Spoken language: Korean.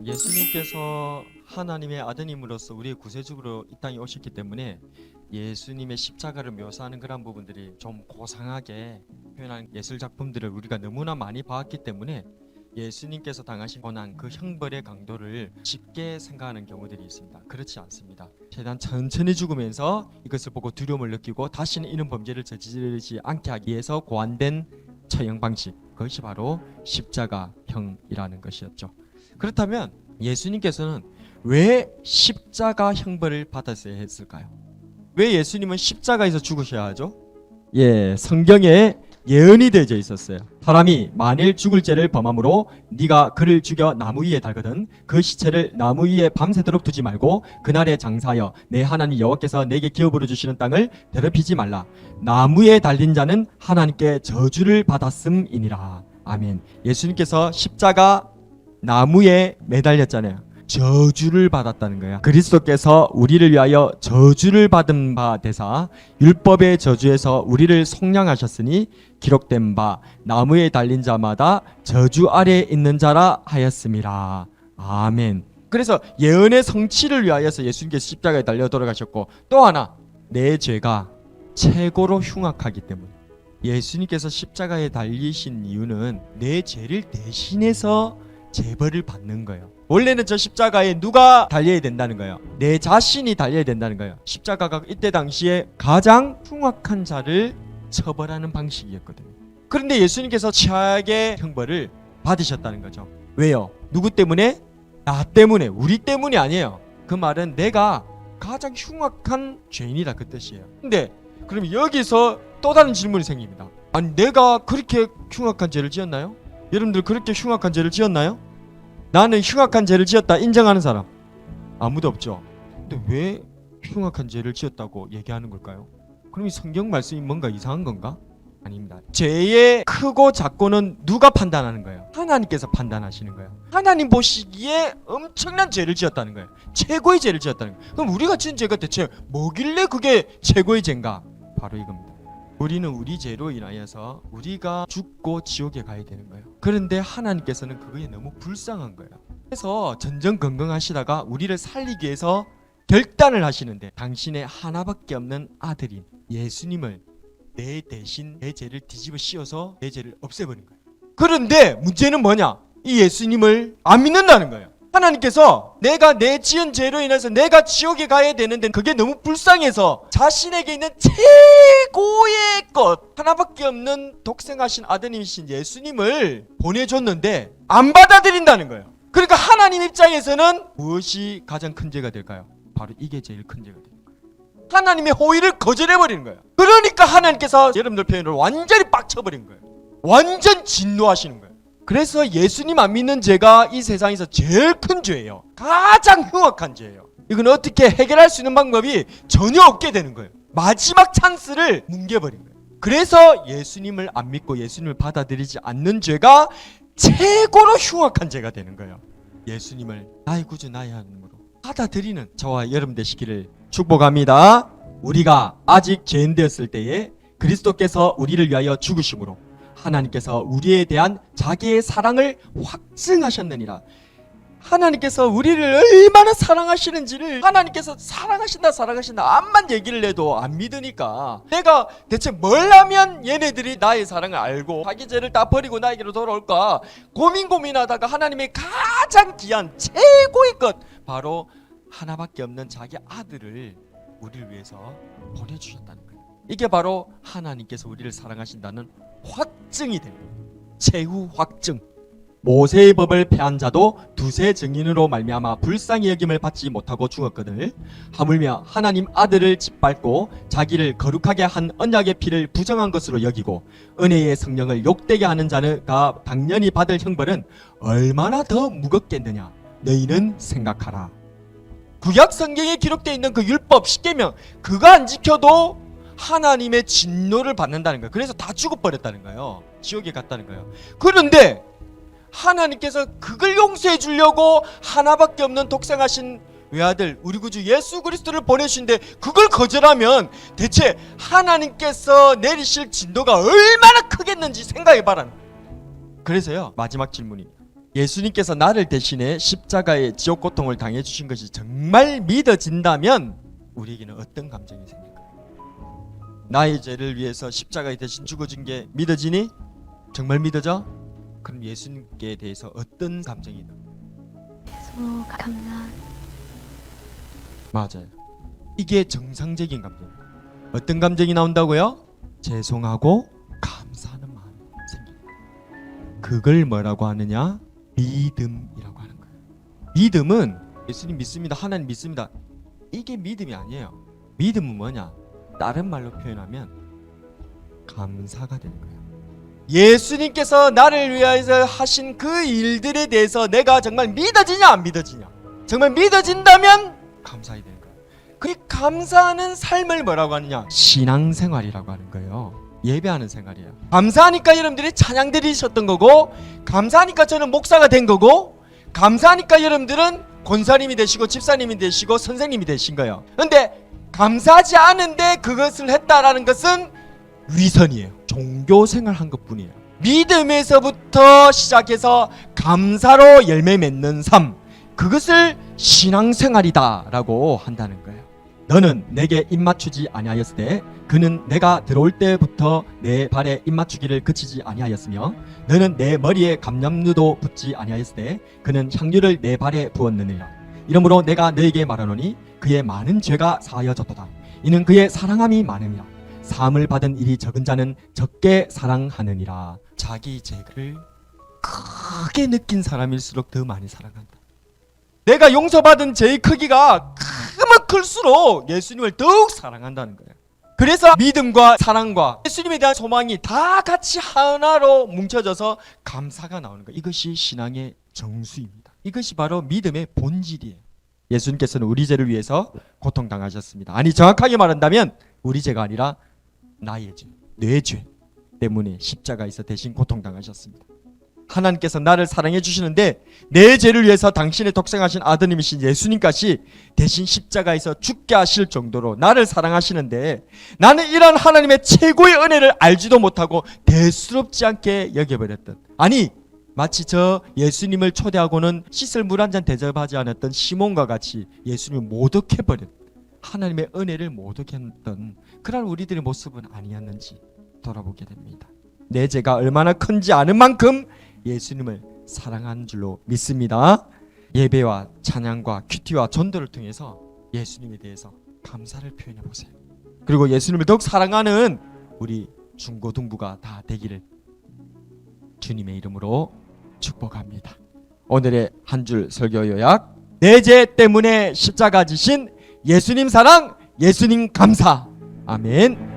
예수님께서 하나님의 아드님으로서 우리의 구세주로 이 땅에 오셨기 때문에 예수님의 십자가를 묘사하는 그런 부분들이 좀 고상하게 표현한 예술 작품들을 우리가 너무나 많이 봤기 때문에 예수님께서 당하신 고난, 그 형벌의 강도를 쉽게 생각하는 경우들이 있습니다. 그렇지 않습니다. 최대한 천천히 죽으면서 이것을 보고 두려움을 느끼고 다시는 이런 범죄를 저지르지 않게 하기 위해서 고안된 처형 방식, 그것이 바로 십자가형이라는 것이었죠. 그렇다면 예수님께서는 왜 십자가 형벌을 받았어야 했을까요? 왜 예수님은 십자가에서 죽으셔야 하죠? 성경에 예언이 되어져 있었어요. 사람이 만일 죽을 죄를 범함으로 네가 그를 죽여 나무 위에 달거든 그 시체를 나무 위에 밤새도록 두지 말고 그날에 장사하여 내 하나님 여호와께서 내게 기업으로 주시는 땅을 더럽히지 말라. 나무에 달린 자는 하나님께 저주를 받았음이니라. 아멘. 예수님께서 십자가 나무에 매달렸잖아요. 저주를 받았다는 거야. 그리스도께서 우리를 위하여 저주를 받은 바 되사 율법의 저주에서 우리를 속량하셨으니 기록된 바 나무에 달린 자마다 저주 아래에 있는 자라 하였음이라. 아멘. 그래서 예언의 성취를 위하여서 예수님께서 십자가에 달려 돌아가셨고, 또 하나 내 죄가 최고로 흉악하기 때문에 예수님께서 십자가에 달리신 이유는 내 죄를 대신해서 재벌을 받는 거예요. 원래는 저 십자가에 누가 달려야 된다는 거예요? 내 자신이 달려야 된다는 거예요. 십자가가 이때 당시에 가장 흉악한 자를 처벌하는 방식이었거든요. 그런데 예수님께서 최악의 형벌을 받으셨다는 거죠. 왜요? 누구 때문에? 나 때문에, 우리 때문이 아니에요. 그 말은 내가 가장 흉악한 죄인이다, 그 뜻이에요. 근데 그럼 여기서 또 다른 질문이 생깁니다. 아니, 내가 그렇게 흉악한 죄를 지었나요? 여러분들 그렇게 흉악한 죄를 지었나요? 나는 흉악한 죄를 지었다 인정하는 사람 아무도 없죠. 근데 왜 흉악한 죄를 지었다고 얘기하는 걸까요? 그럼 이 성경 말씀이 뭔가 이상한 건가? 아닙니다. 죄의 크고 작고는 누가 판단하는 거예요? 하나님께서 판단하시는 거예요. 하나님 보시기에 엄청난 죄를 지었다는 거예요. 최고의 죄를 지었다는 거예요. 그럼 우리가 지은 죄가 대체 뭐길래 그게 최고의 죄인가? 바로 이겁니다. 우리는 우리 죄로 인하여서 우리가 죽고 지옥에 가야 되는 거예요. 그런데 하나님께서는 그거에 너무 불쌍한 거예요. 그래서 전전긍긍하시다가 우리를 살리기 위해서 결단을 하시는데 당신의 하나밖에 없는 아들인 예수님을 내 대신 내 죄를 뒤집어 씌워서 내 죄를 없애버린 거예요. 그런데 문제는 뭐냐? 이 예수님을 안 믿는다는 거예요. 하나님께서 내가 내 지은 죄로 인해서 내가 지옥에 가야 되는데 그게 너무 불쌍해서 자신에게 있는 최고의 것 하나밖에 없는 독생하신 아드님이신 예수님을 보내줬는데 안 받아들인다는 거예요. 그러니까 하나님 입장에서는 무엇이 가장 큰 죄가 될까요? 바로 이게 제일 큰 죄가 됩니다. 하나님의 호의를 거절해버리는 거예요. 그러니까 하나님께서 여러분들 표현으로 완전히 빡쳐버린 거예요. 완전 진노하시는 거예요. 그래서 예수님 안 믿는 죄가 이 세상에서 제일 큰 죄예요. 가장 흉악한 죄예요. 이건 어떻게 해결할 수 있는 방법이 전혀 없게 되는 거예요. 마지막 찬스를 뭉개버린 거예요. 그래서 예수님을 안 믿고 예수님을 받아들이지 않는 죄가 최고로 흉악한 죄가 되는 거예요. 예수님을 나의 구주 나의 하나님으로 받아들이는 저와 여러분 되시기를 축복합니다. 우리가 아직 죄인 되었을 때에 그리스도께서 우리를 위하여 죽으심으로 하나님께서 우리에 대한 자기의 사랑을 확증하셨느니라. 하나님께서 우리를 얼마나 사랑하시는지를 하나님께서 사랑하신다 암만 얘기를 해도 안 믿으니까 내가 대체 뭘 하면 얘네들이 나의 사랑을 알고 자기 죄를 다 버리고 나에게로 돌아올까 고민하다가 하나님의 가장 귀한 최고의 것 바로 하나밖에 없는 자기 아들을 우리를 위해서 보내주셨다는 거예요. 이게 바로 하나님께서 우리를 사랑하신다는 확증이 됩니다. 최후 확증. 모세의 법을 폐한 자도 두세 증인으로 말미암아 불쌍히 여김을 받지 못하고 죽었거늘 하물며 하나님 아들을 짓밟고 자기를 거룩하게 한 언약의 피를 부정한 것으로 여기고 은혜의 성령을 욕되게 하는 자가 당연히 받을 형벌은 얼마나 더 무겁겠느냐 너희는 생각하라. 구약 성경에 기록되어 있는 그 율법 10계명 그거 안 지켜도 하나님의 진노를 받는다는 거예요. 그래서 다 죽어버렸다는 거예요. 지옥에 갔다는 거예요. 그런데 하나님께서 그걸 용서해 주려고 하나밖에 없는 독생하신 외아들 우리 구주 예수 그리스도를 보내주신데 그걸 거절하면 대체 하나님께서 내리실 진도가 얼마나 크겠는지 생각해봐라. 그래서요, 마지막 질문입니다. 예수님께서 나를 대신해 십자가의 지옥 고통을 당해주신 것이 정말 믿어진다면 우리에게는 어떤 감정이 생길까요? 나의 죄를 위해서 십자가에 대신 죽어진 게 믿어지니? 정말 믿어져? 그럼 예수님께 대해서 어떤 감정이 나? 감사. 맞아요. 이게 정상적인 감정이에요. 어떤 감정이 나온다고요? 죄송하고 감사하는 마음이 생깁니다. 그걸 뭐라고 하느냐? 믿음이라고 하는 거예요. 믿음은 예수님 믿습니다, 하나님 믿습니다, 이게 믿음이 아니에요. 믿음은 뭐냐? 다른 말로 표현하면 감사가 되는 거예요. 예수님께서 나를 위하여서 하신 그 일들에 대해서 내가 정말 믿어지냐 안 믿어지냐? 정말 믿어진다면 감사해야 되는 거예요. 그 감사하는 삶을 뭐라고 하느냐? 신앙생활이라고 하는 거예요. 예배하는 생활이에요. 감사하니까 여러분들이 찬양 드리셨던 거고, 감사하니까 저는 목사가 된 거고, 감사하니까 여러분들은 권사님이 되시고 집사님이 되시고 선생님이 되신 거예요. 그런데 감사하지 않은데 그것을 했다라는 것은 위선이에요. 종교생활 한 것뿐이에요. 믿음에서부터 시작해서 감사로 열매 맺는 삶, 그것을 신앙생활이다 라고 한다는 거예요. 너는 내게 입맞추지 아니하였을 때 그는 내가 들어올 때부터 내 발에 입맞추기를 그치지 아니하였으며 너는 내 머리에 감람류도 붓지 아니하였을 때 그는 향유를 내 발에 부었느니라. 이러므로 내가 너에게 말하노니 그의 많은 죄가 사하여졌도다. 이는 그의 사랑함이 많음이라. 사함을 받은 일이 적은 자는 적게 사랑하느니라. 자기 죄를 크게 느낀 사람일수록 더 많이 사랑한다. 내가 용서받은 죄의 크기가 크면 클수록 예수님을 더욱 사랑한다는 거예요. 그래서 믿음과 사랑과 예수님에 대한 소망이 다 같이 하나로 뭉쳐져서 감사가 나오는 거예요. 이것이 신앙의 정수입니다. 이것이 바로 믿음의 본질이에요. 예수님께서는 우리 죄를 위해서 고통당하셨습니다. 아니, 정확하게 말한다면 우리 죄가 아니라 나의 죄, 내 죄 때문에 십자가에서 대신 고통당하셨습니다. 하나님께서 나를 사랑해 주시는데 내 죄를 위해서 당신의 독생하신 아드님이신 예수님까지 대신 십자가에서 죽게 하실 정도로 나를 사랑하시는데 나는 이런 하나님의 최고의 은혜를 알지도 못하고 대수롭지 않게 여겨버렸던, 아니 마치 저 예수님을 초대하고는 씻을 물 한 잔 대접하지 않았던 시몬과 같이 예수님을 모독해버린, 하나님의 은혜를 모독했던 그런 우리들의 모습은 아니었는지 돌아보게 됩니다. 내 죄가 얼마나 큰지 아는 만큼 예수님을 사랑한 줄로 믿습니다. 예배와 찬양과 큐티와 전도를 통해서 예수님에 대해서 감사를 표현해 보세요. 그리고 예수님을 더욱 사랑하는 우리 중고등부가 다 되기를 주님의 이름으로 축복합니다. 오늘의 한 줄 설교 요약: 내 죄 때문에 십자가 지신 예수님 사랑, 예수님 감사. 아멘.